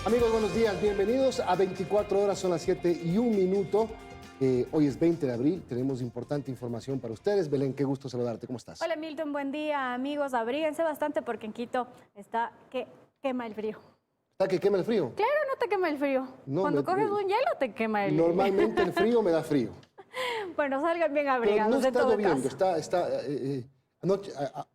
Amigos, buenos días, bienvenidos a 24 horas, son las 7:01. Hoy es 20 de abril, tenemos importante información para ustedes. Belén, qué gusto saludarte, ¿cómo estás? Hola Milton, buen día amigos, abríguense bastante porque en Quito está que quema el frío. ¿Está que quema el frío? Claro, no te quema el frío. No, Cuando coges un hielo te quema el frío. Normalmente el frío me da frío. Bueno, salgan bien Pero abrigados no de está todo lloviendo, caso.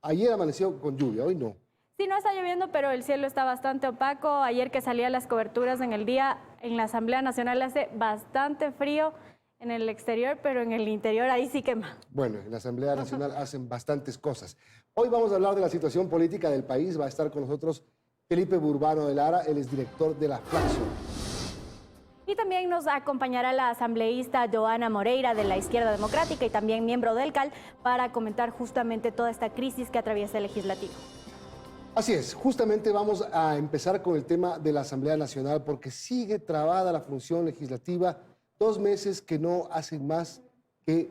ayer amaneció con lluvia, hoy no. Sí, no está lloviendo, pero el cielo está bastante opaco. Ayer que salía las coberturas en el día, en la Asamblea Nacional hace bastante frío en el exterior, pero en el interior ahí sí quema. Bueno, en la Asamblea Nacional hacen bastantes cosas. Hoy vamos a hablar de la situación política del país. Va a estar con nosotros Felipe Burbano de Lara, él es director de la Flaxo. Y también nos acompañará la asambleísta Joana Moreira de la Izquierda Democrática y también miembro del CAL para comentar justamente toda esta crisis que atraviesa el legislativo. Así es, justamente vamos a empezar con el tema de la Asamblea Nacional porque sigue trabada la función legislativa, 2 meses que no hacen más que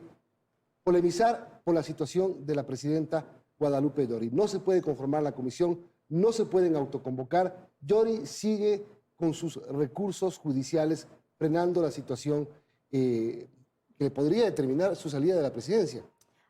polemizar por la situación de la presidenta Guadalupe Llori. No se puede conformar la comisión, no se pueden autoconvocar. Llori sigue con sus recursos judiciales frenando la situación que podría determinar su salida de la presidencia.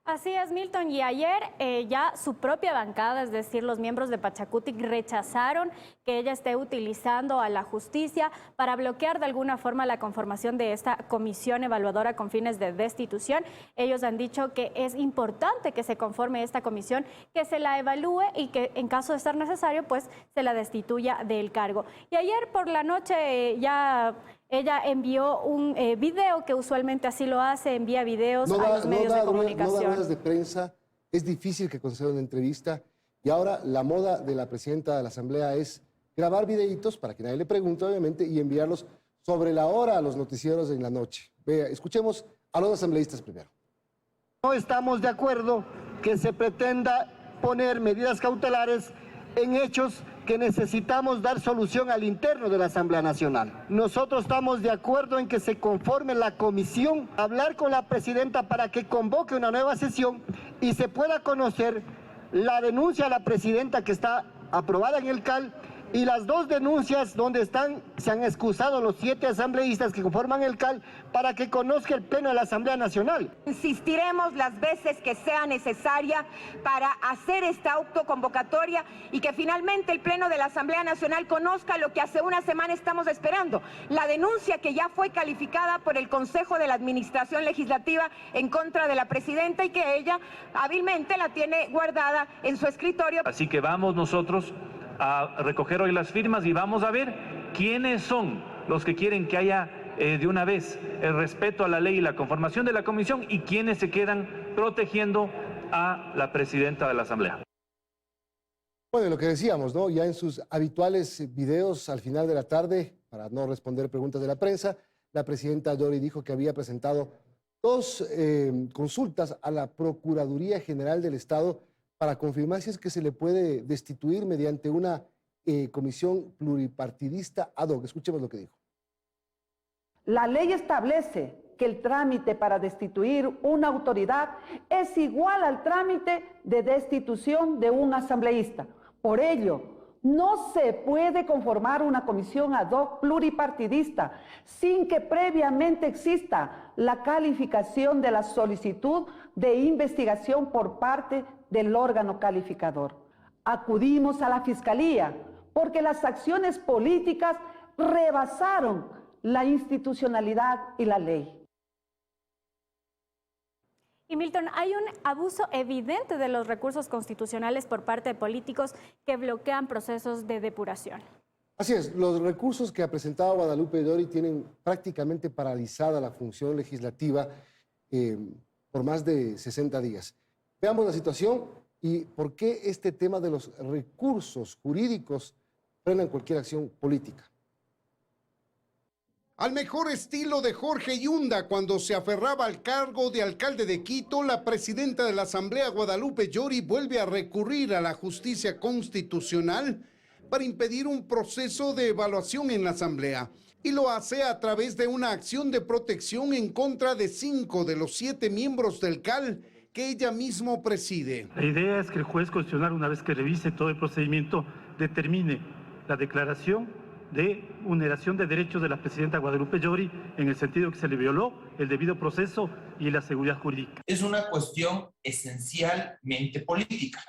Así es, Milton, y ayer ya su propia bancada, es decir, los miembros de Pachacutic, rechazaron que ella esté utilizando a la justicia para bloquear de alguna forma la conformación de esta comisión evaluadora con fines de destitución. Ellos han dicho que es importante que se conforme esta comisión, que se la evalúe y que en caso de ser necesario, pues se la destituya del cargo. Y ayer por la noche ella envió un video, que usualmente así lo hace, envía videos a los medios de comunicación. No da ruedas de prensa, es difícil que conceda una entrevista y ahora la moda de la presidenta de la Asamblea es grabar videitos para que nadie le pregunte, obviamente, y enviarlos sobre la hora a los noticieros en la noche. Vea, escuchemos a los asambleístas primero. No estamos de acuerdo que se pretenda poner medidas cautelares en hechos que necesitamos dar solución al interno de la Asamblea Nacional. Nosotros estamos de acuerdo en que se conforme la comisión, hablar con la presidenta para que convoque una nueva sesión y se pueda conocer la denuncia a la presidenta que está aprobada en el CAL y las 2 denuncias donde se han excusado los 7 asambleístas que conforman el CAL para que conozca el Pleno de la Asamblea Nacional. Insistiremos las veces que sea necesaria para hacer esta autoconvocatoria y que finalmente el Pleno de la Asamblea Nacional conozca lo que hace una semana estamos esperando, la denuncia que ya fue calificada por el Consejo de la Administración Legislativa en contra de la presidenta y que ella hábilmente la tiene guardada en su escritorio. Así que vamos nosotros a recoger hoy las firmas y vamos a ver quiénes son los que quieren que haya de una vez el respeto a la ley y la conformación de la comisión y quiénes se quedan protegiendo a la presidenta de la Asamblea. Bueno, lo que decíamos, ¿no? Ya en sus habituales videos al final de la tarde, para no responder preguntas de la prensa, la presidenta Llori dijo que había presentado 2 consultas a la Procuraduría General del Estado para confirmar si es que se le puede destituir mediante una comisión pluripartidista ad hoc. Escuchemos lo que dijo. La ley establece que el trámite para destituir una autoridad es igual al trámite de destitución de un asambleísta. Por ello, no se puede conformar una comisión ad hoc pluripartidista sin que previamente exista la calificación de la solicitud de investigación por parte del órgano calificador. Acudimos a la Fiscalía porque las acciones políticas rebasaron la institucionalidad y la ley. Y Milton, hay un abuso evidente de los recursos constitucionales por parte de políticos que bloquean procesos de depuración. Así es, los recursos que ha presentado Guadalupe Llori tienen prácticamente paralizada la función legislativa por más de 60 días. Veamos la situación y por qué este tema de los recursos jurídicos frenan cualquier acción política. Al mejor estilo de Jorge Yunda, cuando se aferraba al cargo de alcalde de Quito, la presidenta de la Asamblea, Guadalupe Llori, vuelve a recurrir a la justicia constitucional para impedir un proceso de evaluación en la Asamblea. Y lo hace a través de una acción de protección en contra de 5 de los 7 miembros del CAL que ella mismo preside. La idea es que el juez constitucional, una vez que revise todo el procedimiento, determine la declaración de vulneración de derechos de la presidenta Guadalupe Llori, en el sentido que se le violó el debido proceso y la seguridad jurídica. Es una cuestión esencialmente política,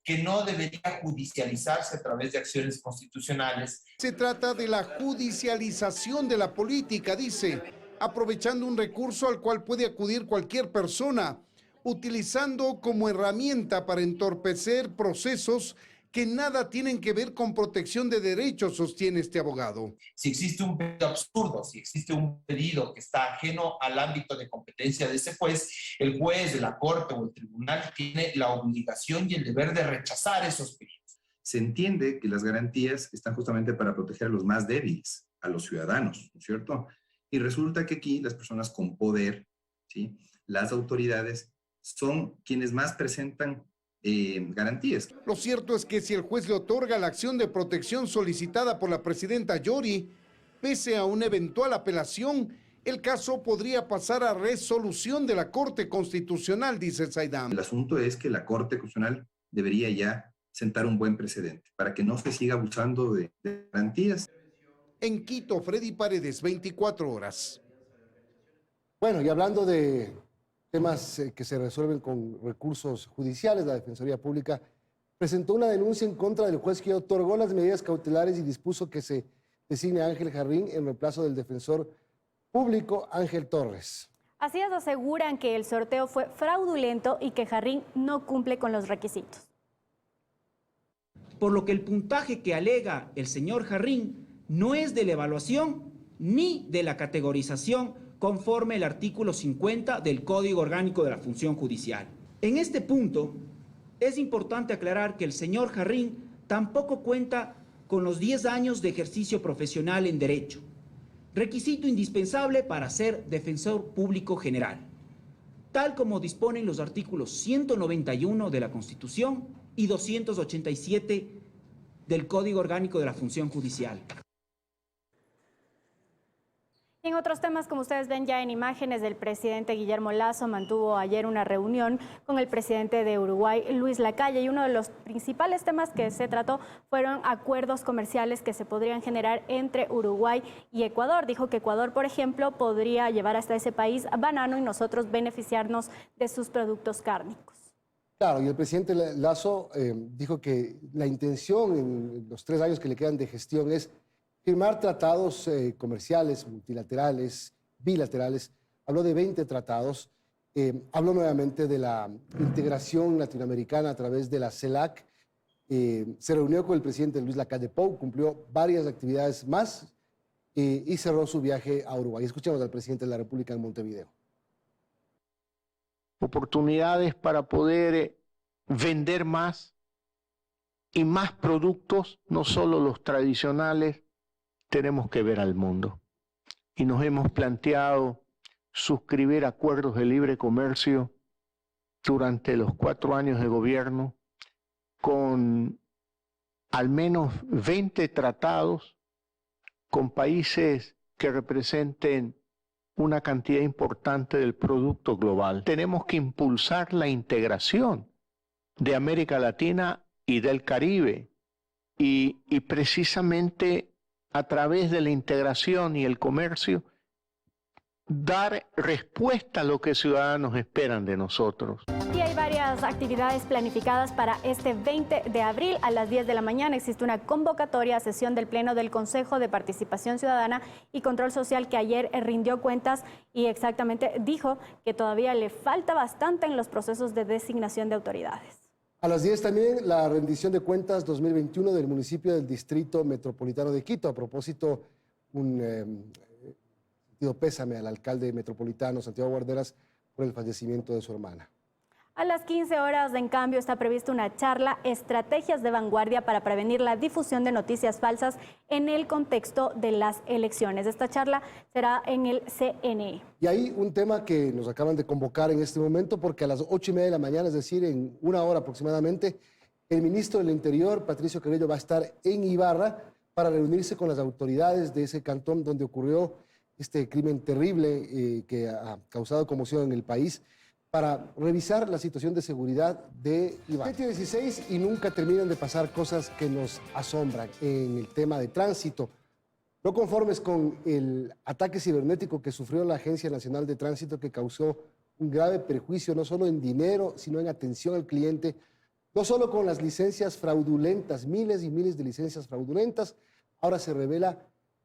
que no debería judicializarse a través de acciones constitucionales. Se trata de la judicialización de la política, dice, aprovechando un recurso al cual puede acudir cualquier persona, utilizando como herramienta para entorpecer procesos que nada tienen que ver con protección de derechos, sostiene este abogado. Si existe un pedido absurdo, si existe un pedido que está ajeno al ámbito de competencia de ese juez, el juez de la corte o el tribunal tiene la obligación y el deber de rechazar esos pedidos. Se entiende que las garantías están justamente para proteger a los más débiles, a los ciudadanos, ¿no es cierto? Y resulta que aquí las personas con poder, ¿sí?, las autoridades, son quienes más presentan garantías. Lo cierto es que si el juez le otorga la acción de protección solicitada por la presidenta Llori, pese a una eventual apelación, el caso podría pasar a resolución de la Corte Constitucional, dice Saidam. El asunto es que la Corte Constitucional debería ya sentar un buen precedente para que no se siga abusando de garantías. En Quito, Freddy Paredes, 24 horas. Bueno, y hablando de temas que se resuelven con recursos judiciales, la Defensoría Pública presentó una denuncia en contra del juez que otorgó las medidas cautelares y dispuso que se designe a Ángel Jarrín en reemplazo del defensor público Ángel Torres. Así es, aseguran que el sorteo fue fraudulento y que Jarrín no cumple con los requisitos. Por lo que el puntaje que alega el señor Jarrín no es de la evaluación ni de la categorización conforme el artículo 50 del Código Orgánico de la Función Judicial. En este punto, es importante aclarar que el señor Jarrín tampoco cuenta con los 10 años de ejercicio profesional en Derecho, requisito indispensable para ser defensor público general, tal como disponen los artículos 191 de la Constitución y 287 del Código Orgánico de la Función Judicial. Y en otros temas, como ustedes ven ya en imágenes, el presidente Guillermo Lasso mantuvo ayer una reunión con el presidente de Uruguay, Luis Lacalle, y uno de los principales temas que se trató fueron acuerdos comerciales que se podrían generar entre Uruguay y Ecuador. Dijo que Ecuador, por ejemplo, podría llevar hasta ese país banano y nosotros beneficiarnos de sus productos cárnicos. Claro, y el presidente Lasso dijo que la intención en los 3 años que le quedan de gestión es firmar tratados comerciales, multilaterales, bilaterales. Habló de 20 tratados. Habló nuevamente de la integración latinoamericana a través de la CELAC. Se reunió con el presidente Luis Lacalle Pou, cumplió varias actividades más y cerró su viaje a Uruguay. Escuchemos al presidente de la República en Montevideo. Oportunidades para poder vender más y más productos, no solo los tradicionales. Tenemos que ver al mundo y nos hemos planteado suscribir acuerdos de libre comercio durante los 4 años de gobierno con al menos 20 tratados con países que representen una cantidad importante del producto global. Tenemos que impulsar la integración de América Latina y del Caribe y precisamente a través de la integración y el comercio, dar respuesta a lo que ciudadanos esperan de nosotros. Y hay varias actividades planificadas para este 20 de abril a las 10 de la mañana. Existe una convocatoria a sesión del Pleno del Consejo de Participación Ciudadana y Control Social que ayer rindió cuentas y exactamente dijo que todavía le falta bastante en los procesos de designación de autoridades. A las 10 también la rendición de cuentas 2021 del municipio del Distrito Metropolitano de Quito. A propósito, un sentido pésame al alcalde metropolitano Santiago Guarderas por el fallecimiento de su hermana. A las 15 horas, en cambio, está prevista una charla, Estrategias de Vanguardia para prevenir la difusión de noticias falsas en el contexto de las elecciones. Esta charla será en el CNE. Y hay un tema que nos acaban de convocar en este momento porque a las 8:30 de la mañana, es decir, en 1 hora aproximadamente, el ministro del Interior, Patricio Cabello, va a estar en Ibarra para reunirse con las autoridades de ese cantón donde ocurrió este crimen terrible que ha causado conmoción en el país, para revisar la situación de seguridad de Ibarra. 7:16 y nunca terminan de pasar cosas que nos asombran en el tema de tránsito. No conformes con el ataque cibernético que sufrió la Agencia Nacional de Tránsito, que causó un grave perjuicio no solo en dinero, sino en atención al cliente, no solo con las licencias fraudulentas, miles y miles de licencias fraudulentas, ahora se revela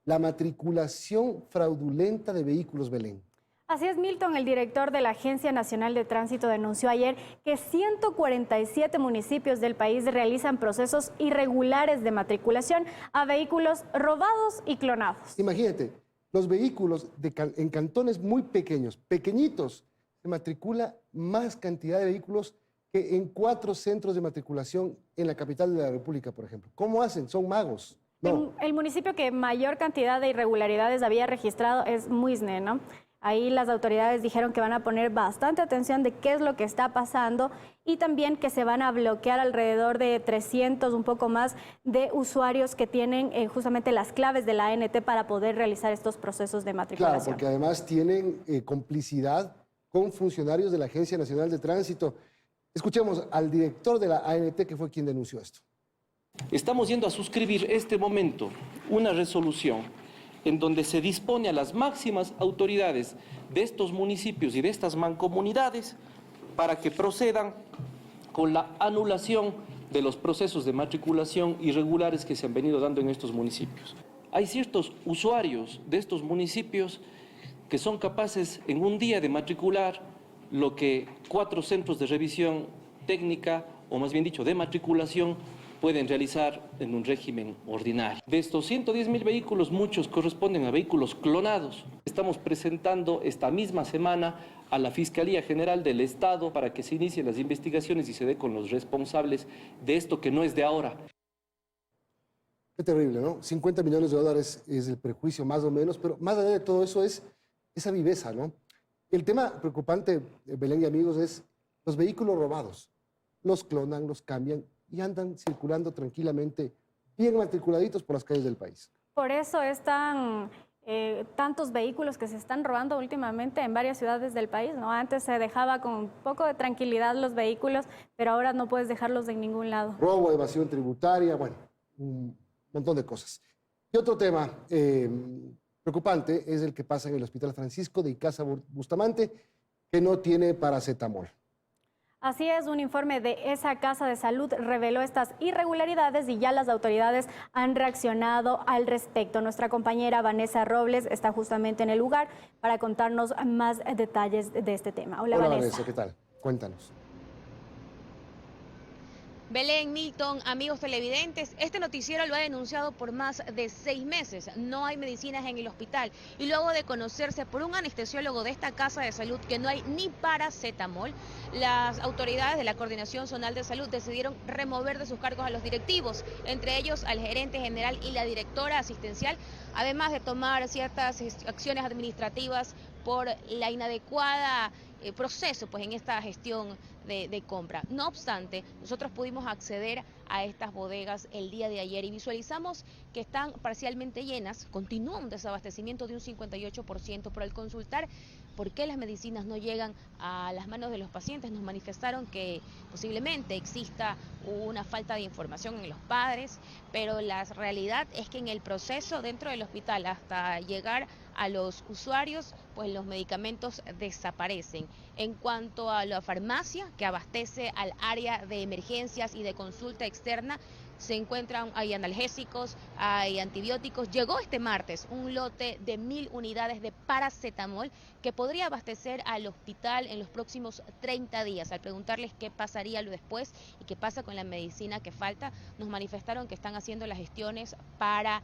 la matriculación fraudulenta de vehículos, Belén. Así es, Milton, el director de la Agencia Nacional de Tránsito denunció ayer que 147 municipios del país realizan procesos irregulares de matriculación a vehículos robados y clonados. Imagínate, los vehículos en cantones muy pequeños, pequeñitos, se matricula más cantidad de vehículos que en 4 centros de matriculación en la capital de la República, por ejemplo. ¿Cómo hacen? Son magos. No. El municipio que mayor cantidad de irregularidades había registrado es Muisne, ¿no? Ahí las autoridades dijeron que van a poner bastante atención de qué es lo que está pasando y también que se van a bloquear alrededor de 300, un poco más, de usuarios que tienen justamente las claves de la ANT para poder realizar estos procesos de matriculación. Claro, porque además tienen complicidad con funcionarios de la Agencia Nacional de Tránsito. Escuchemos al director de la ANT, que fue quien denunció esto. Estamos yendo a suscribir este momento una resolución en donde se dispone a las máximas autoridades de estos municipios y de estas mancomunidades para que procedan con la anulación de los procesos de matriculación irregulares que se han venido dando en estos municipios. Hay ciertos usuarios de estos municipios que son capaces en un día de matricular lo que 4 centros de revisión técnica, o más bien dicho, de matriculación, pueden realizar en un régimen ordinario. De estos 110.000 vehículos, muchos corresponden a vehículos clonados. Estamos presentando esta misma semana a la Fiscalía General del Estado para que se inicien las investigaciones y se dé con los responsables de esto que no es de ahora. Qué terrible, ¿no? 50 millones de dólares es el perjuicio más o menos, pero más allá de todo eso es esa viveza, ¿no? El tema preocupante, Belén y amigos, es los vehículos robados. Los clonan, los cambian y andan circulando tranquilamente, bien matriculaditos por las calles del país. Por eso están tantos vehículos que se están robando últimamente en varias ciudades del país, ¿no? Antes se dejaba con un poco de tranquilidad los vehículos, pero ahora no puedes dejarlos en ningún lado. Robo, evasión tributaria, bueno, un montón de cosas. Y otro tema preocupante es el que pasa en el Hospital Francisco de Icaza Bustamante, que no tiene paracetamol. Así es, un informe de esa casa de salud reveló estas irregularidades y ya las autoridades han reaccionado al respecto. Nuestra compañera Vanessa Robles está justamente en el lugar para contarnos más detalles de este tema. Hola Vanessa, ¿qué tal? Cuéntanos. Belén, Milton, amigos televidentes, este noticiero lo ha denunciado por más de 6 meses. No hay medicinas en el hospital y luego de conocerse por un anestesiólogo de esta casa de salud que no hay ni paracetamol, las autoridades de la Coordinación Zonal de Salud decidieron remover de sus cargos a los directivos, entre ellos al gerente general y la directora asistencial, además de tomar ciertas acciones administrativas por la inadecuada proceso pues en esta gestión de compra. No obstante, nosotros pudimos acceder a estas bodegas el día de ayer y visualizamos que están parcialmente llenas, continúa un desabastecimiento de un 58%, pero al consultar por qué las medicinas no llegan a las manos de los pacientes, nos manifestaron que posiblemente exista una falta de información en los padres, pero la realidad es que en el proceso dentro del hospital hasta llegar a los usuarios, pues los medicamentos desaparecen. En cuanto a la farmacia que abastece al área de emergencias y de consulta externa, se encuentran, hay analgésicos, hay antibióticos. Llegó este martes un lote de 1.000 unidades de paracetamol que podría abastecer al hospital en los próximos 30 días. Al preguntarles qué pasaría después y qué pasa con la medicina que falta, nos manifestaron que están haciendo las gestiones para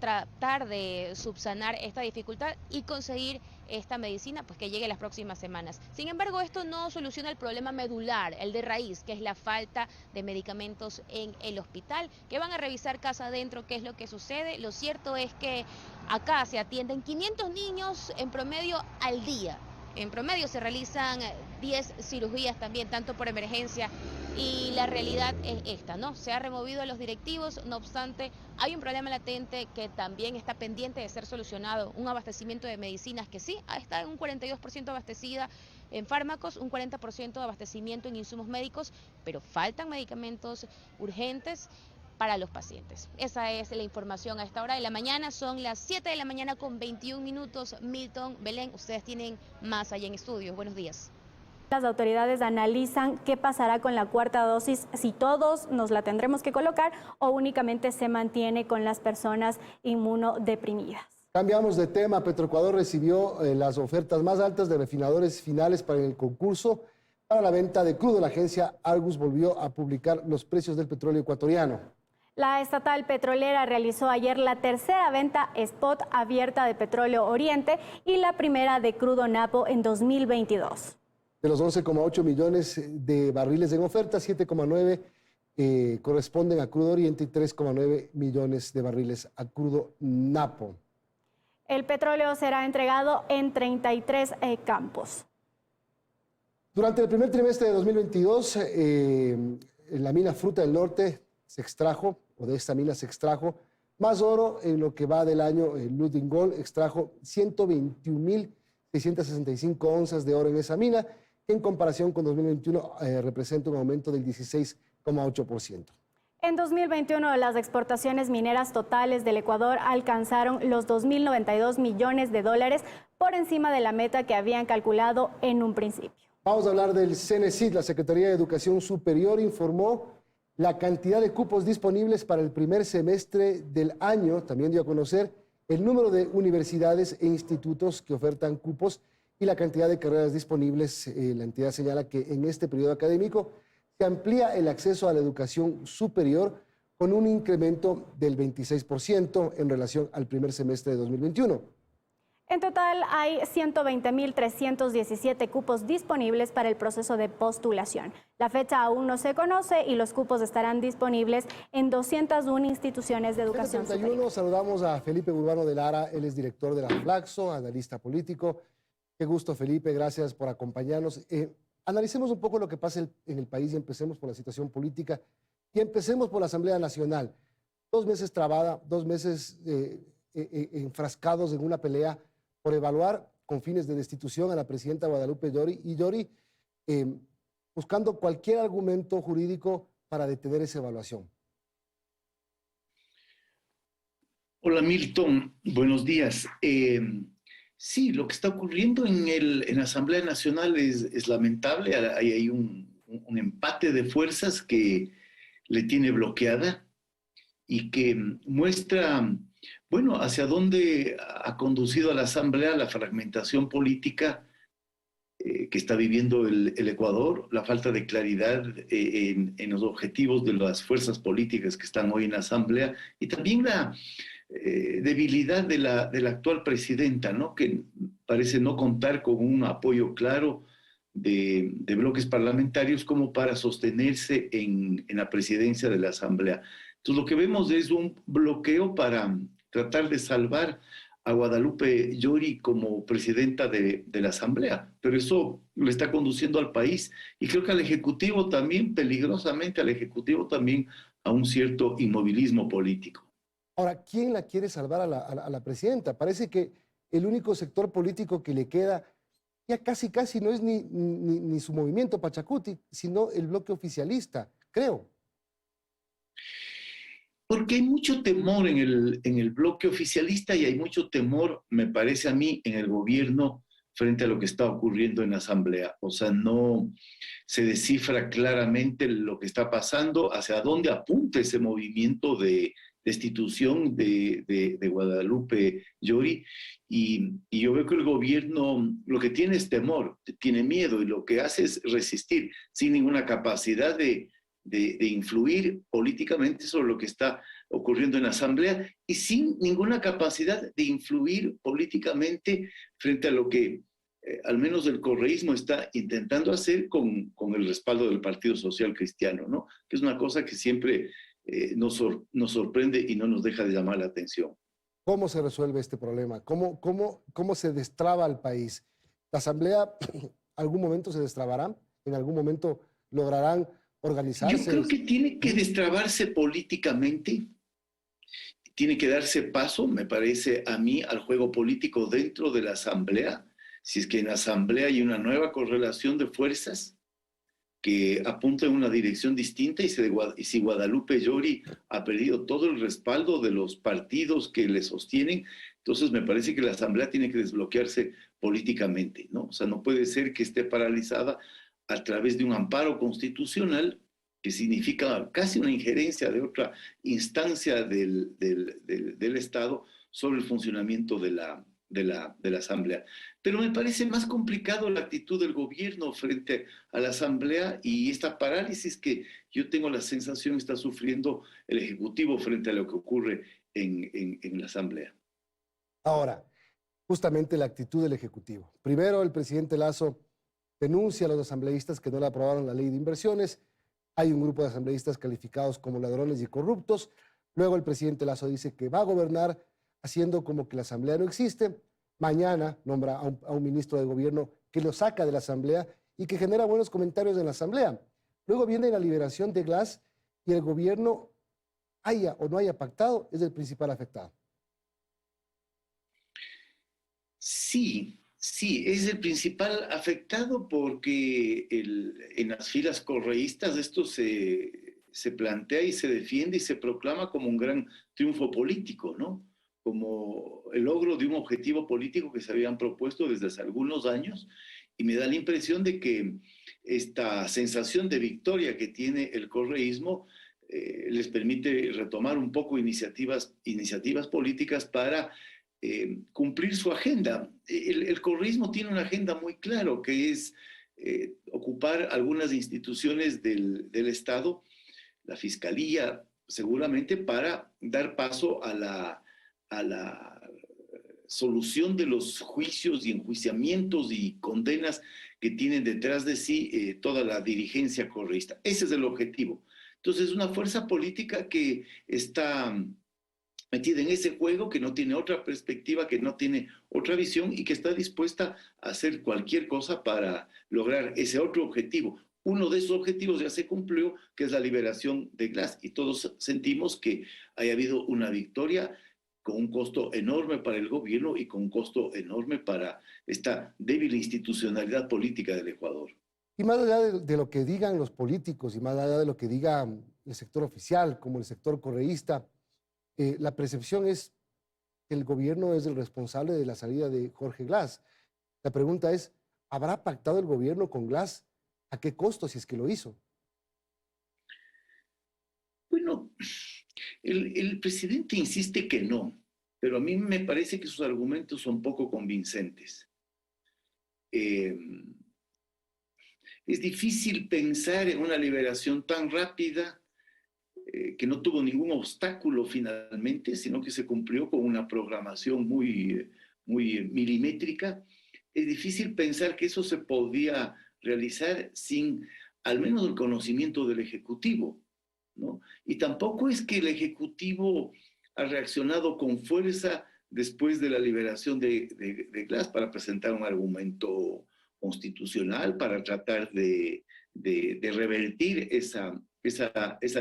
tratar de subsanar esta dificultad y conseguir esta medicina pues que llegue las próximas semanas. Sin embargo, esto no soluciona el problema medular, el de raíz, que es la falta de medicamentos en el hospital, que van a revisar casa adentro qué es lo que sucede. Lo cierto es que acá se atienden 500 niños en promedio al día. En promedio se realizan 10 cirugías también, tanto por emergencia, y la realidad es esta, ¿no? Se ha removido a los directivos, no obstante, hay un problema latente que también está pendiente de ser solucionado, un abastecimiento de medicinas que sí, está en un 42% abastecida en fármacos, un 40% de abastecimiento en insumos médicos, pero faltan medicamentos urgentes. para los pacientes. Esa es la información a esta hora de la mañana. Son las 7 de la mañana con 21 minutos. Milton, Belén, ustedes tienen más allá en estudios. Buenos días. Las autoridades analizan qué pasará con la cuarta dosis, si todos nos la tendremos que colocar o únicamente se mantiene con las personas inmunodeprimidas. Cambiamos de tema. Petroecuador recibió las ofertas más altas de refinadores finales para el concurso para la venta de crudo. La agencia Argus volvió a publicar los precios del petróleo ecuatoriano. La estatal petrolera realizó ayer la tercera venta spot abierta de petróleo Oriente y la primera de crudo Napo en 2022. De los 11,8 millones de barriles en oferta, 7,9 corresponden a crudo Oriente y 3,9 millones de barriles a crudo Napo. El petróleo será entregado en 33 campos. Durante el primer trimestre de 2022, en la mina Fruta del Norte se extrajo, o de esta mina se extrajo, más oro. En lo que va del año, Ludwig Gold extrajo 121.665 onzas de oro en esa mina, que en comparación con 2021 representa un aumento del 16,8%. En 2021, las exportaciones mineras totales del Ecuador alcanzaron los 2.092 millones de dólares, por encima de la meta que habían calculado en un principio. Vamos a hablar del CENESID. La Secretaría de Educación Superior informó la cantidad de cupos disponibles para el primer semestre del año. También dio a conocer el número de universidades e institutos que ofertan cupos y la cantidad de carreras disponibles. La entidad señala que en este periodo académico se amplía el acceso a la educación superior con un incremento del 26% en relación al primer semestre de 2021. En total hay 120.317 cupos disponibles para el proceso de postulación. La fecha aún no se conoce y los cupos estarán disponibles en 201 instituciones de educación superior. Saludamos a Felipe Urbano de Lara, él es director de la Flaxo, analista político. Qué gusto, Felipe, gracias por acompañarnos. Analicemos un poco lo que pasa en el país y empecemos por la situación política y empecemos por la Asamblea Nacional. 2 meses trabada, 2 meses enfrascados en una pelea por evaluar con fines de destitución a la presidenta Guadalupe Llori, y Llori buscando cualquier argumento jurídico para detener esa evaluación. Hola Milton, buenos días. Sí, lo que está ocurriendo en la Asamblea Nacional es lamentable. Hay un empate de fuerzas que le tiene bloqueada y que muestra, bueno, hacia dónde ha conducido a la Asamblea la fragmentación política que está viviendo el Ecuador, la falta de claridad en los objetivos de las fuerzas políticas que están hoy en la Asamblea y también la debilidad de la actual presidenta, ¿no? Que parece no contar con un apoyo claro de bloques parlamentarios como para sostenerse en la presidencia de la Asamblea. Entonces lo que vemos es un bloqueo para tratar de salvar a Guadalupe Llori como presidenta de la Asamblea, pero eso le está conduciendo al país y creo que al Ejecutivo también, peligrosamente al Ejecutivo también, a un cierto inmovilismo político. Ahora, ¿quién la quiere salvar a la presidenta? Parece que el único sector político que le queda ya casi no es ni su movimiento Pachacuti, sino el bloque oficialista, creo. Porque hay mucho temor en el bloque oficialista y hay mucho temor, me parece a mí, en el gobierno frente a lo que está ocurriendo en la Asamblea. O sea, no se descifra claramente lo que está pasando, hacia dónde apunta ese movimiento de destitución de Guadalupe Llori, y yo veo que el gobierno lo que tiene es temor, tiene miedo, y lo que hace es resistir, sin ninguna capacidad de influir políticamente sobre lo que está ocurriendo en la Asamblea, y sin ninguna capacidad de influir políticamente frente a lo que al menos el correísmo está intentando hacer con el respaldo del Partido Social Cristiano, ¿no? Que es una cosa que siempre nos sorprende y no nos deja de llamar la atención. ¿Cómo se resuelve este problema? ¿Cómo se destraba el país? ¿La Asamblea algún momento se destrabará? ¿En algún momento lograrán organizarse? Yo creo que tiene que destrabarse políticamente, tiene que darse paso, me parece a mí, al juego político dentro de la Asamblea. Si es que en la Asamblea hay una nueva correlación de fuerzas, que apunta en una dirección distinta y si Guadalupe Llori ha perdido todo el respaldo de los partidos que le sostienen, entonces me parece que la Asamblea tiene que desbloquearse políticamente, ¿no? O sea, no puede ser que esté paralizada a través de un amparo constitucional que significa casi una injerencia de otra instancia del Estado sobre el funcionamiento de la Asamblea. Pero me parece más complicado la actitud del gobierno frente a la Asamblea y esta parálisis que yo tengo la sensación está sufriendo el Ejecutivo frente a lo que ocurre en la Asamblea. Ahora, justamente la actitud del Ejecutivo. Primero, el presidente Lasso denuncia a los asambleístas que no le aprobaron la ley de inversiones. Hay un grupo de asambleístas calificados como ladrones y corruptos. Luego el presidente Lasso dice que va a gobernar haciendo como que la Asamblea no existe. Mañana nombra a un ministro de gobierno que lo saca de la Asamblea y que genera buenos comentarios en la Asamblea. Luego viene la liberación de Glass y el gobierno, haya o no haya pactado, es el principal afectado. Sí, es el principal afectado porque en las filas correístas esto se plantea y se defiende y se proclama como un gran triunfo político, ¿no? Como el logro de un objetivo político que se habían propuesto desde hace algunos años, y me da la impresión de que esta sensación de victoria que tiene el correísmo les permite retomar un poco iniciativas políticas para cumplir su agenda. El correísmo tiene una agenda muy clara, que es ocupar algunas instituciones del Estado, la Fiscalía seguramente, para dar paso a la solución de los juicios y enjuiciamientos y condenas que tienen detrás de sí toda la dirigencia correísta. Ese es el objetivo. Entonces, una fuerza política que está metida en ese juego, que no tiene otra perspectiva, que no tiene otra visión y que está dispuesta a hacer cualquier cosa para lograr ese otro objetivo. Uno de esos objetivos ya se cumplió, que es la liberación de Glass, y todos sentimos que haya habido una victoria con un costo enorme para el gobierno y con un costo enorme para esta débil institucionalidad política del Ecuador. Y más allá de lo que digan los políticos y más allá de lo que diga el sector oficial, como el sector correísta, la percepción es que el gobierno es el responsable de la salida de Jorge Glass. La pregunta es, ¿habrá pactado el gobierno con Glass? ¿A qué costo, si es que lo hizo? Bueno, el presidente insiste que no, pero a mí me parece que sus argumentos son poco convincentes. Es difícil pensar en una liberación tan rápida que no tuvo ningún obstáculo finalmente, sino que se cumplió con una programación muy milimétrica. Es difícil pensar que eso se podía realizar sin al menos el conocimiento del Ejecutivo, ¿no? Y tampoco es que el Ejecutivo ha reaccionado con fuerza después de la liberación de Glass para presentar un argumento constitucional para tratar de revertir esa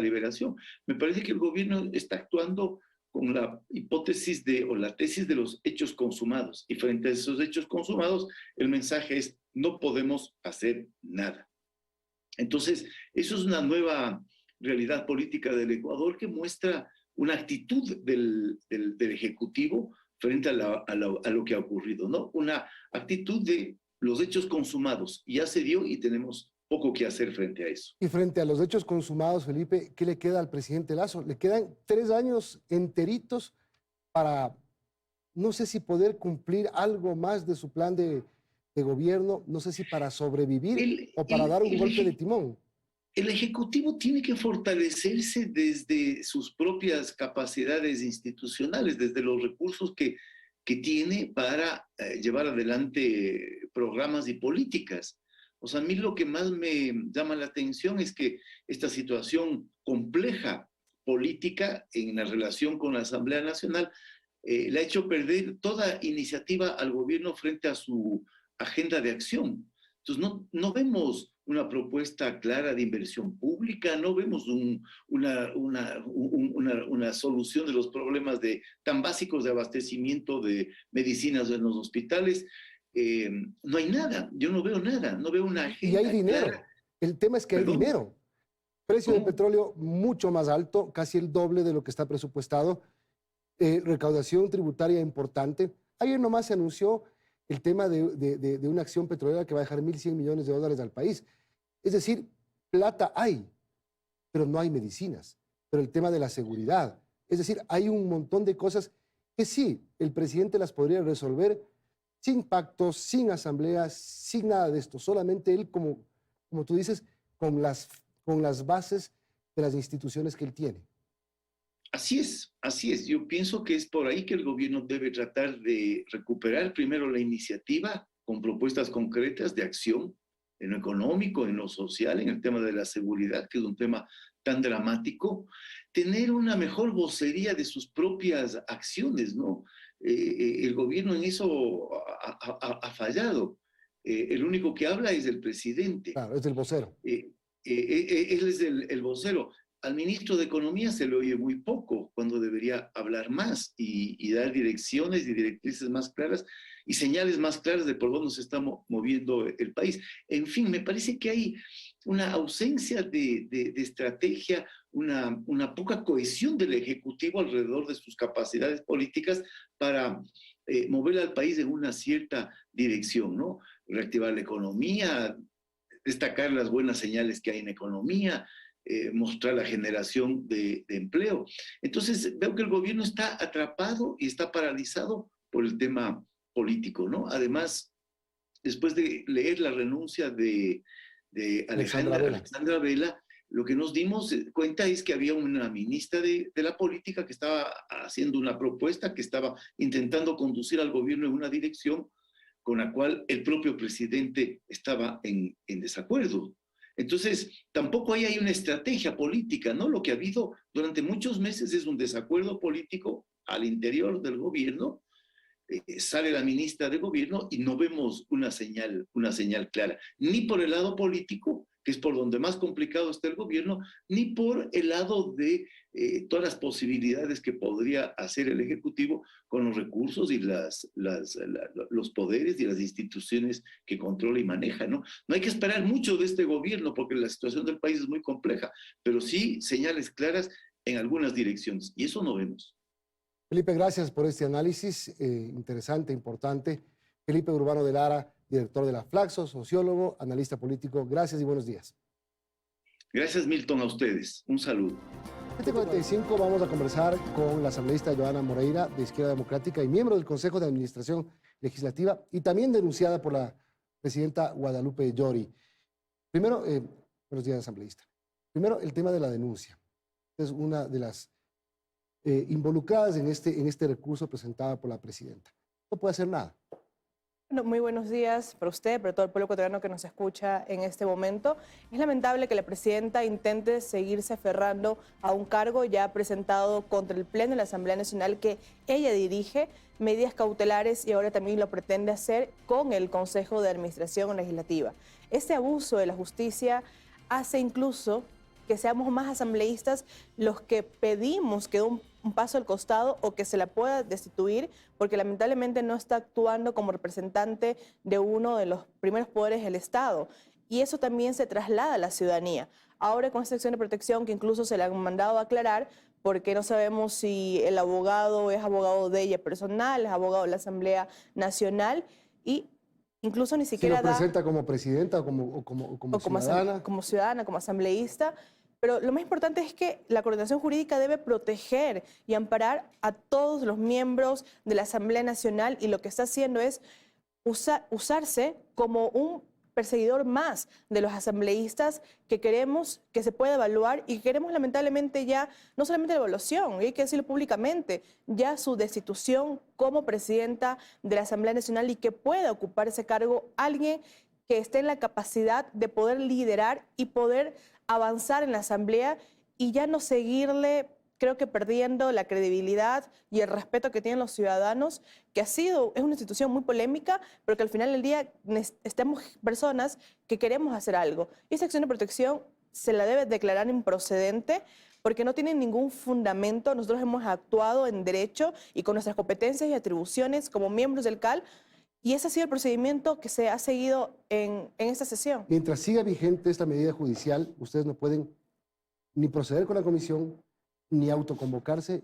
liberación. Me parece que el gobierno está actuando con la hipótesis o la tesis de los hechos consumados, y frente a esos hechos consumados el mensaje es: no podemos hacer nada. Entonces, eso es una nueva realidad política del Ecuador que muestra una actitud del Ejecutivo frente a lo que ha ocurrido, ¿no? Una actitud de los hechos consumados. Ya se dio y tenemos poco que hacer frente a eso. Y frente a los hechos consumados, Felipe, ¿qué le queda al presidente Lasso? Le quedan 3 años enteritos para, no sé si poder cumplir algo más de su plan de gobierno, no sé si para sobrevivir o para dar un golpe de timón. El Ejecutivo tiene que fortalecerse desde sus propias capacidades institucionales, desde los recursos que tiene para llevar adelante programas y políticas. O sea, a mí lo que más me llama la atención es que esta situación compleja política en la relación con la Asamblea Nacional le ha hecho perder toda iniciativa al gobierno frente a su agenda de acción. Entonces, no vemos una propuesta clara de inversión pública, no vemos una solución de los problemas tan básicos de abastecimiento de medicinas en los hospitales. No hay nada, yo no veo nada, no veo una agenda. Y hay dinero. Clara. El tema es que hay dinero. Precio del petróleo mucho más alto, casi el doble de lo que está presupuestado. Recaudación tributaria importante. Ayer nomás se anunció el tema de una acción petrolera que va a dejar 1.100 millones de dólares al país. Es decir, plata hay, pero no hay medicinas. Pero el tema de la seguridad. Es decir, hay un montón de cosas que sí, el presidente las podría resolver sin pactos, sin asambleas, sin nada de esto. Solamente él, como tú dices, con las bases de las instituciones que él tiene. Así es, así es. Yo pienso que es por ahí que el gobierno debe tratar de recuperar primero la iniciativa con propuestas concretas de acción en lo económico, en lo social, en el tema de la seguridad, que es un tema tan dramático, tener una mejor vocería de sus propias acciones, ¿no? El gobierno en eso ha fallado. El único que habla es el presidente. Claro, es el vocero. Él es el vocero. Al ministro de Economía se le oye muy poco, cuando debería hablar más y dar direcciones y directrices más claras y señales más claras de por dónde se está moviendo el país. En fin, me parece que hay una ausencia de estrategia, una poca cohesión del Ejecutivo alrededor de sus capacidades políticas para mover al país en una cierta dirección, ¿no? Reactivar la economía, destacar las buenas señales que hay en economía, mostrar la generación de empleo. Entonces, veo que el gobierno está atrapado y está paralizado por el tema político, ¿no? Además, después de leer la renuncia de Alexandra Vela, lo que nos dimos cuenta es que había una ministra de la política que estaba haciendo una propuesta, que estaba intentando conducir al gobierno en una dirección con la cual el propio presidente estaba en desacuerdo. Entonces, tampoco ahí hay una estrategia política, ¿no? Lo que ha habido durante muchos meses es un desacuerdo político al interior del gobierno. Sale la ministra de gobierno y no vemos una señal clara, ni por el lado político, que es por donde más complicado está el gobierno, ni por el lado de todas las posibilidades que podría hacer el Ejecutivo con los recursos y los poderes y las instituciones que controla y maneja, ¿no? No hay que esperar mucho de este gobierno porque la situación del país es muy compleja, pero sí señales claras en algunas direcciones, y eso no vemos. Felipe, gracias por este análisis interesante, importante. Felipe Urbano de Lara, director de la Flaxo, sociólogo, analista político. Gracias y buenos días. Gracias, Milton, a ustedes. Un saludo. 7:45 vamos a conversar con la asambleísta Joana Moreira, de Izquierda Democrática y miembro del Consejo de Administración Legislativa y también denunciada por la presidenta Guadalupe Llori. Primero, buenos días, asambleísta. Primero, el tema de la denuncia. Es una de las involucradas en este recurso presentado por la presidenta. No puede hacer nada. Bueno, muy buenos días para usted, para todo el pueblo ecuatoriano que nos escucha en este momento. Es lamentable que la presidenta intente seguirse aferrando a un cargo ya presentado contra el Pleno de la Asamblea Nacional que ella dirige, medidas cautelares, y ahora también lo pretende hacer con el Consejo de Administración Legislativa. Este abuso de la justicia hace incluso que seamos más asambleístas los que pedimos que un paso al costado o que se la pueda destituir, porque lamentablemente no está actuando como representante de uno de los primeros poderes del Estado. Y eso también se traslada a la ciudadanía. Ahora con esta acción de protección que incluso se le han mandado a aclarar, porque no sabemos si el abogado es abogado de ella personal, es abogado de la Asamblea Nacional, y incluso ni siquiera si lo presenta como presidenta o como ciudadana. Como ciudadana, como asambleísta. Pero lo más importante es que la coordinación jurídica debe proteger y amparar a todos los miembros de la Asamblea Nacional, y lo que está haciendo es usarse como un perseguidor más de los asambleístas que queremos que se pueda evaluar y queremos lamentablemente ya no solamente la evaluación, y hay que decirlo públicamente, ya su destitución como presidenta de la Asamblea Nacional y que pueda ocupar ese cargo alguien que esté en la capacidad de poder liderar y poder avanzar en la Asamblea y ya no seguirle, creo que perdiendo la credibilidad y el respeto que tienen los ciudadanos, que es una institución muy polémica, pero que al final del día estamos personas que queremos hacer algo. Y esa acción de protección se la debe declarar improcedente porque no tiene ningún fundamento. Nosotros hemos actuado en derecho y con nuestras competencias y atribuciones como miembros del CAL, Y ese ha sido el procedimiento que se ha seguido en esta sesión. Mientras siga vigente esta medida judicial, ustedes no pueden ni proceder con la comisión, ni autoconvocarse,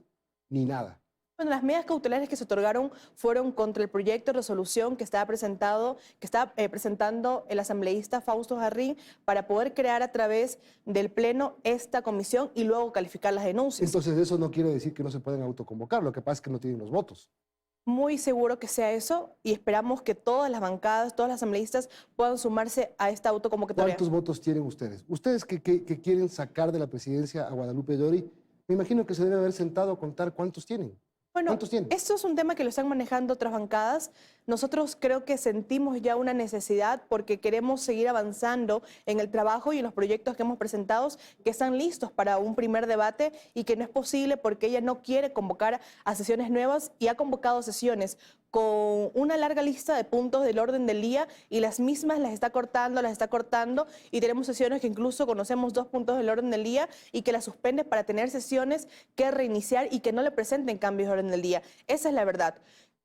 ni nada. Bueno, las medidas cautelares que se otorgaron fueron contra el proyecto de resolución que estaba presentando el asambleísta Fausto Jarrín para poder crear a través del Pleno esta comisión y luego calificar las denuncias. Entonces eso no quiere decir que no se pueden autoconvocar, lo que pasa es que no tienen los votos. Muy seguro que sea eso y esperamos que todas las bancadas, todas las asambleístas puedan sumarse a esta autoconvocatoria. ¿Cuántos votos tienen ustedes? Ustedes que quieren sacar de la presidencia a Guadalupe Llori, me imagino que se debe haber sentado a contar cuántos tienen. Bueno, ¿Cuántos tienen? esto es un tema que lo están manejando otras bancadas. Nosotros creo que sentimos ya una necesidad porque queremos seguir avanzando en el trabajo y en los proyectos que hemos presentado que están listos para un primer debate y que no es posible porque ella no quiere convocar a sesiones nuevas y ha convocado sesiones con una larga lista de puntos del orden del día y las mismas las está cortando y tenemos sesiones que incluso conocemos 2 puntos del orden del día y que las suspende para tener sesiones que reiniciar y que no le presenten cambios de orden del día. Esa es la verdad.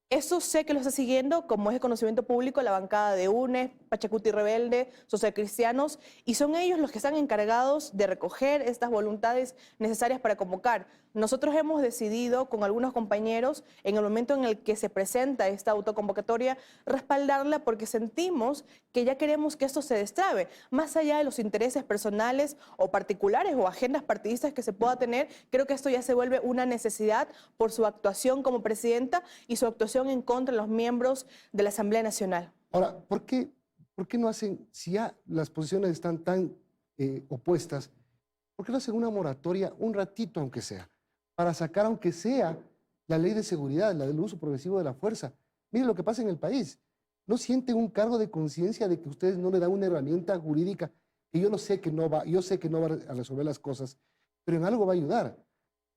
Eso sé que lo está siguiendo, como es de conocimiento público, la bancada de UNES, Pachacuti Rebelde, Socialcristianos, y son ellos los que están encargados de recoger estas voluntades necesarias para convocar. Nosotros hemos decidido con algunos compañeros, en el momento en el que se presenta esta autoconvocatoria, respaldarla porque sentimos que ya queremos que esto se destrabe. Más allá de los intereses personales o particulares o agendas partidistas que se pueda tener, creo que esto ya se vuelve una necesidad por su actuación como presidenta y su actuación en contra de los miembros de la Asamblea Nacional. Ahora, ¿por qué no hacen, si ya las posiciones están tan opuestas, por qué no hacen una moratoria un ratito aunque sea? Para sacar aunque sea la ley de seguridad, la del uso progresivo de la fuerza. Miren lo que pasa en el país. ¿No sienten un cargo de conciencia de que ustedes no le dan una herramienta jurídica que yo sé que no va a resolver las cosas, pero en algo va a ayudar?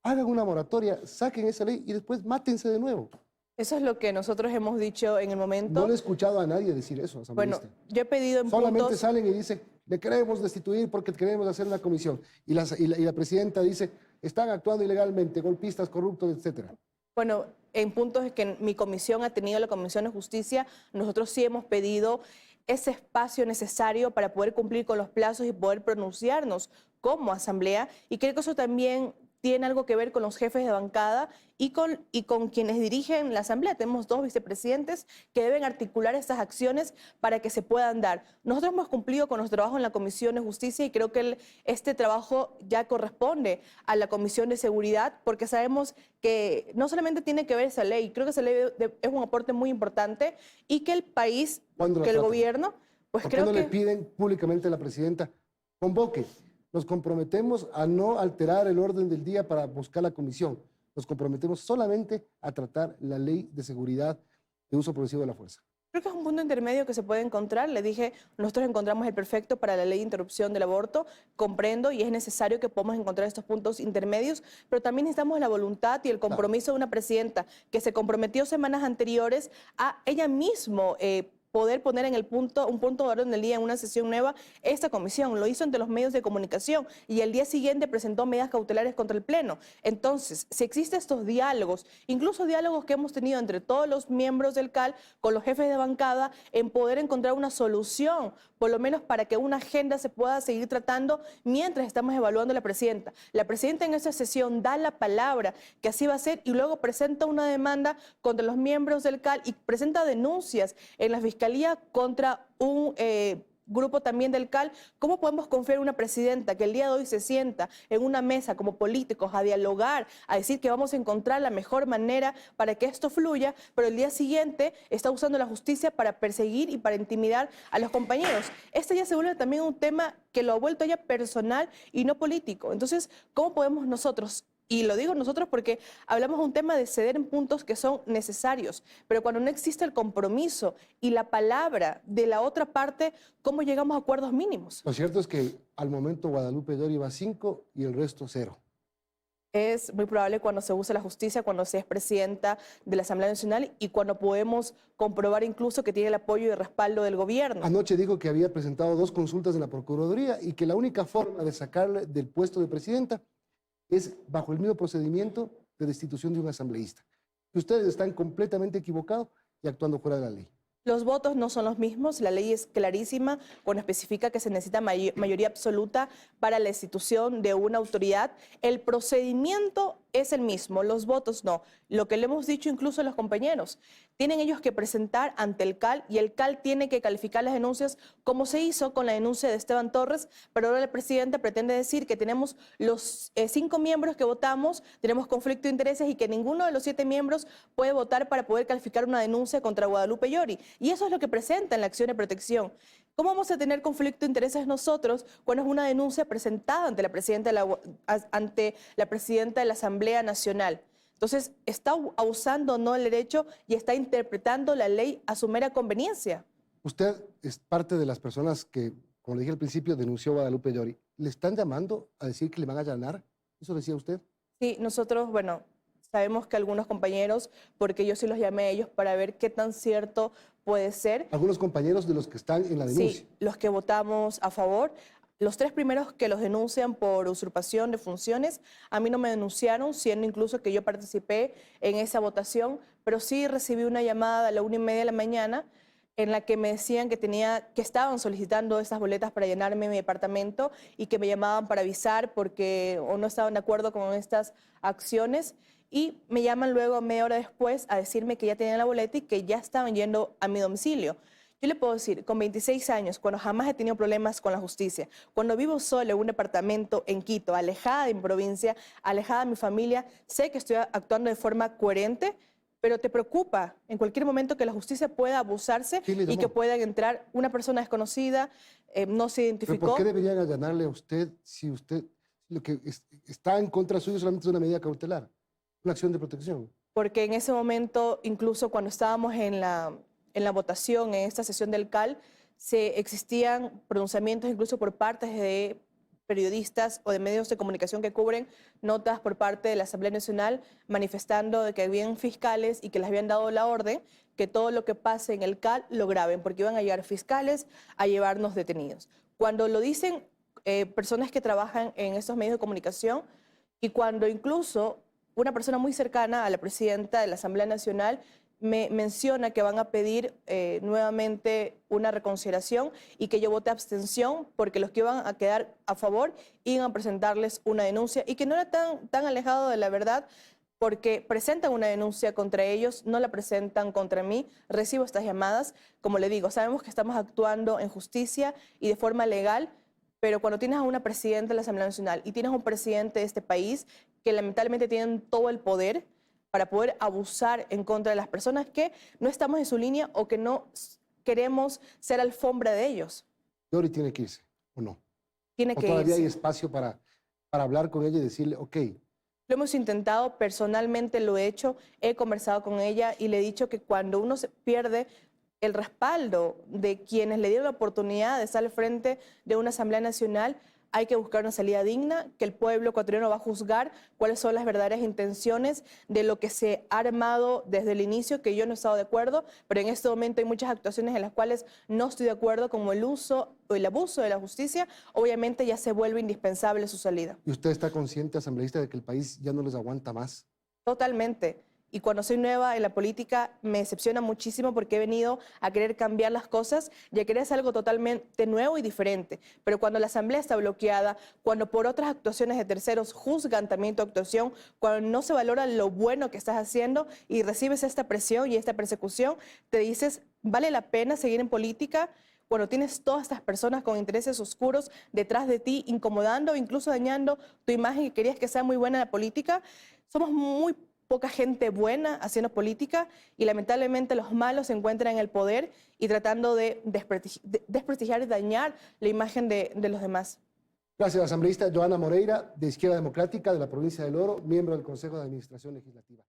Hagan una moratoria, saquen esa ley y después mátense de nuevo. Eso es lo que nosotros hemos dicho en el momento. No le he escuchado a nadie decir eso, asambleísta. Bueno, yo he pedido en Solamente puntos... salen y dicen, le queremos destituir porque queremos hacer una comisión. Y la presidenta dice, están actuando ilegalmente, golpistas, corruptos, etcétera. Bueno, en puntos que mi comisión ha tenido, la Comisión de Justicia, nosotros sí hemos pedido ese espacio necesario para poder cumplir con los plazos y poder pronunciarnos como asamblea. Y creo que eso también tiene algo que ver con los jefes de bancada y con quienes dirigen la Asamblea. Tenemos 2 vicepresidentes que deben articular estas acciones para que se puedan dar. Nosotros hemos cumplido con nuestro trabajo en la Comisión de Justicia y creo que este trabajo ya corresponde a la Comisión de Seguridad porque sabemos que no solamente tiene que ver esa ley, creo que esa ley es un aporte muy importante y que el país, que el gobierno, pues ¿por qué creo no que... le piden públicamente a la presidenta, convoque? Nos comprometemos a no alterar el orden del día para buscar la comisión. Nos comprometemos solamente a tratar la ley de seguridad de uso progresivo de la fuerza. Creo que es un punto intermedio que se puede encontrar. Le dije, nosotros encontramos el perfecto para la ley de interrupción del aborto. Comprendo y es necesario que podamos encontrar estos puntos intermedios, pero también necesitamos la voluntad y el compromiso de una presidenta que se comprometió semanas anteriores a ella misma poder poner en un punto de orden del día en una sesión nueva esta comisión. Lo hizo ante los medios de comunicación y el día siguiente presentó medidas cautelares contra el Pleno. Entonces, si existen estos diálogos, incluso diálogos que hemos tenido entre todos los miembros del CAL con los jefes de bancada, en poder encontrar una solución, por lo menos para que una agenda se pueda seguir tratando mientras estamos evaluando a la presidenta. La presidenta en esa sesión da la palabra que así va a ser y luego presenta una demanda contra los miembros del CAL y presenta denuncias en la Fiscalía contra un grupo también del CAL. ¿Cómo podemos confiar en una presidenta que el día de hoy se sienta en una mesa como políticos a dialogar, a decir que vamos a encontrar la mejor manera para que esto fluya, pero el día siguiente está usando la justicia para perseguir y para intimidar a los compañeros? Este ya se vuelve también un tema que lo ha vuelto ya personal y no político. Entonces, ¿cómo podemos nosotros? Y lo digo nosotros porque hablamos de un tema de ceder en puntos que son necesarios, pero cuando no existe el compromiso y la palabra de la otra parte, ¿cómo llegamos a acuerdos mínimos? Lo cierto es que al momento Guadalupe Llori va 5 y el resto 0. Es muy probable cuando se use la justicia, cuando se es presidenta de la Asamblea Nacional y cuando podemos comprobar incluso que tiene el apoyo y el respaldo del gobierno. Anoche dijo que había presentado 2 consultas en la Procuraduría y que la única forma de sacarle del puesto de presidenta es bajo el mismo procedimiento de destitución de un asambleísta. Ustedes están completamente equivocados y actuando fuera de la ley. Los votos no son los mismos, la ley es clarísima cuando especifica que se necesita mayoría absoluta para la institución de una autoridad. El procedimiento es el mismo, los votos no. Lo que le hemos dicho incluso a los compañeros, tienen ellos que presentar ante el CAL y el CAL tiene que calificar las denuncias como se hizo con la denuncia de Esteban Torres, pero ahora el presidente pretende decir que tenemos los 5 miembros que votamos, tenemos conflicto de intereses y que ninguno de los 7 miembros puede votar para poder calificar una denuncia contra Guadalupe Llori. Y eso es lo que presenta en la acción de protección. ¿Cómo vamos a tener conflicto de intereses nosotros cuando es una denuncia presentada ante la presidenta de la Asamblea Nacional? Entonces, está abusando no del derecho y está interpretando la ley a su mera conveniencia. Usted es parte de las personas que, como le dije al principio, denunció a Guadalupe Llori. ¿Le están llamando a decir que le van a allanar? ¿Eso decía usted? Sí, nosotros, bueno, sabemos que algunos compañeros, porque yo sí los llamé a ellos para ver qué tan cierto puede ser. Algunos compañeros de los que están en la denuncia. Sí, los que votamos a favor. Los 3 primeros que los denuncian por usurpación de funciones, a mí no me denunciaron, siendo incluso que yo participé en esa votación, pero sí recibí una llamada a la 1:30 de la mañana en la que me decían que estaban solicitando esas boletas para llenarme mi departamento y que me llamaban para avisar porque o no estaban de acuerdo con estas acciones. Y me llaman luego media hora después a decirme que ya tenían la boleta y que ya estaban yendo a mi domicilio. Yo le puedo decir, con 26 años, cuando jamás he tenido problemas con la justicia, cuando vivo sola en un departamento en Quito, alejada de mi provincia, alejada de mi familia, sé que estoy actuando de forma coherente, pero te preocupa en cualquier momento que la justicia pueda abusarse y que pueda entrar una persona desconocida, no se identificó. ¿Pero por qué deberían allanarle a usted si usted lo que está en contra suyo solamente es una medida cautelar, una acción de protección? Porque en ese momento, incluso cuando estábamos en la votación, en esta sesión del CAL, existían pronunciamientos incluso por parte de periodistas o de medios de comunicación que cubren notas por parte de la Asamblea Nacional manifestando de que habían fiscales y que les habían dado la orden que todo lo que pase en el CAL lo graben porque iban a llegar fiscales a llevarnos detenidos. Cuando lo dicen personas que trabajan en estos medios de comunicación y cuando incluso una persona muy cercana a la presidenta de la Asamblea Nacional me menciona que van a pedir nuevamente una reconsideración y que yo vote abstención porque los que iban a quedar a favor iban a presentarles una denuncia y que no era tan alejado de la verdad porque presentan una denuncia contra ellos, no la presentan contra mí. Recibo estas llamadas. Como le digo, sabemos que estamos actuando en justicia y de forma legal, pero cuando tienes a una presidenta de la Asamblea Nacional y tienes a un presidente de este país que lamentablemente tienen todo el poder para poder abusar en contra de las personas que no estamos en su línea o que no queremos ser alfombra de ellos. Llori tiene que irse, ¿o no? Tiene que irse. ¿O todavía hay espacio para hablar con ella y decirle, ok? Lo hemos intentado, personalmente lo he hecho, he conversado con ella y le he dicho que cuando uno se pierde el respaldo de quienes le dieron la oportunidad de estar al frente de una Asamblea Nacional, hay que buscar una salida digna, que el pueblo ecuatoriano va a juzgar cuáles son las verdaderas intenciones de lo que se ha armado desde el inicio, que yo no he estado de acuerdo, pero en este momento hay muchas actuaciones en las cuales no estoy de acuerdo, como el uso o el abuso de la justicia. Obviamente ya se vuelve indispensable su salida. ¿Y usted está consciente, asambleísta, de que el país ya no les aguanta más? Totalmente. Y cuando soy nueva en la política me decepciona muchísimo porque he venido a querer cambiar las cosas y a querer hacer algo totalmente nuevo y diferente. Pero cuando la asamblea está bloqueada, cuando por otras actuaciones de terceros juzgan también tu actuación, cuando no se valora lo bueno que estás haciendo y recibes esta presión y esta persecución, te dices, ¿vale la pena seguir en política? Cuando tienes todas estas personas con intereses oscuros detrás de ti, incomodando, incluso dañando tu imagen y querías que sea muy buena en la política, somos muy poca gente buena haciendo política y lamentablemente los malos se encuentran en el poder y tratando de desprestigiar y dañar la imagen de los demás. Gracias, asambleísta Joana Moreira, de Izquierda Democrática de la provincia del Oro, miembro del Consejo de Administración Legislativa.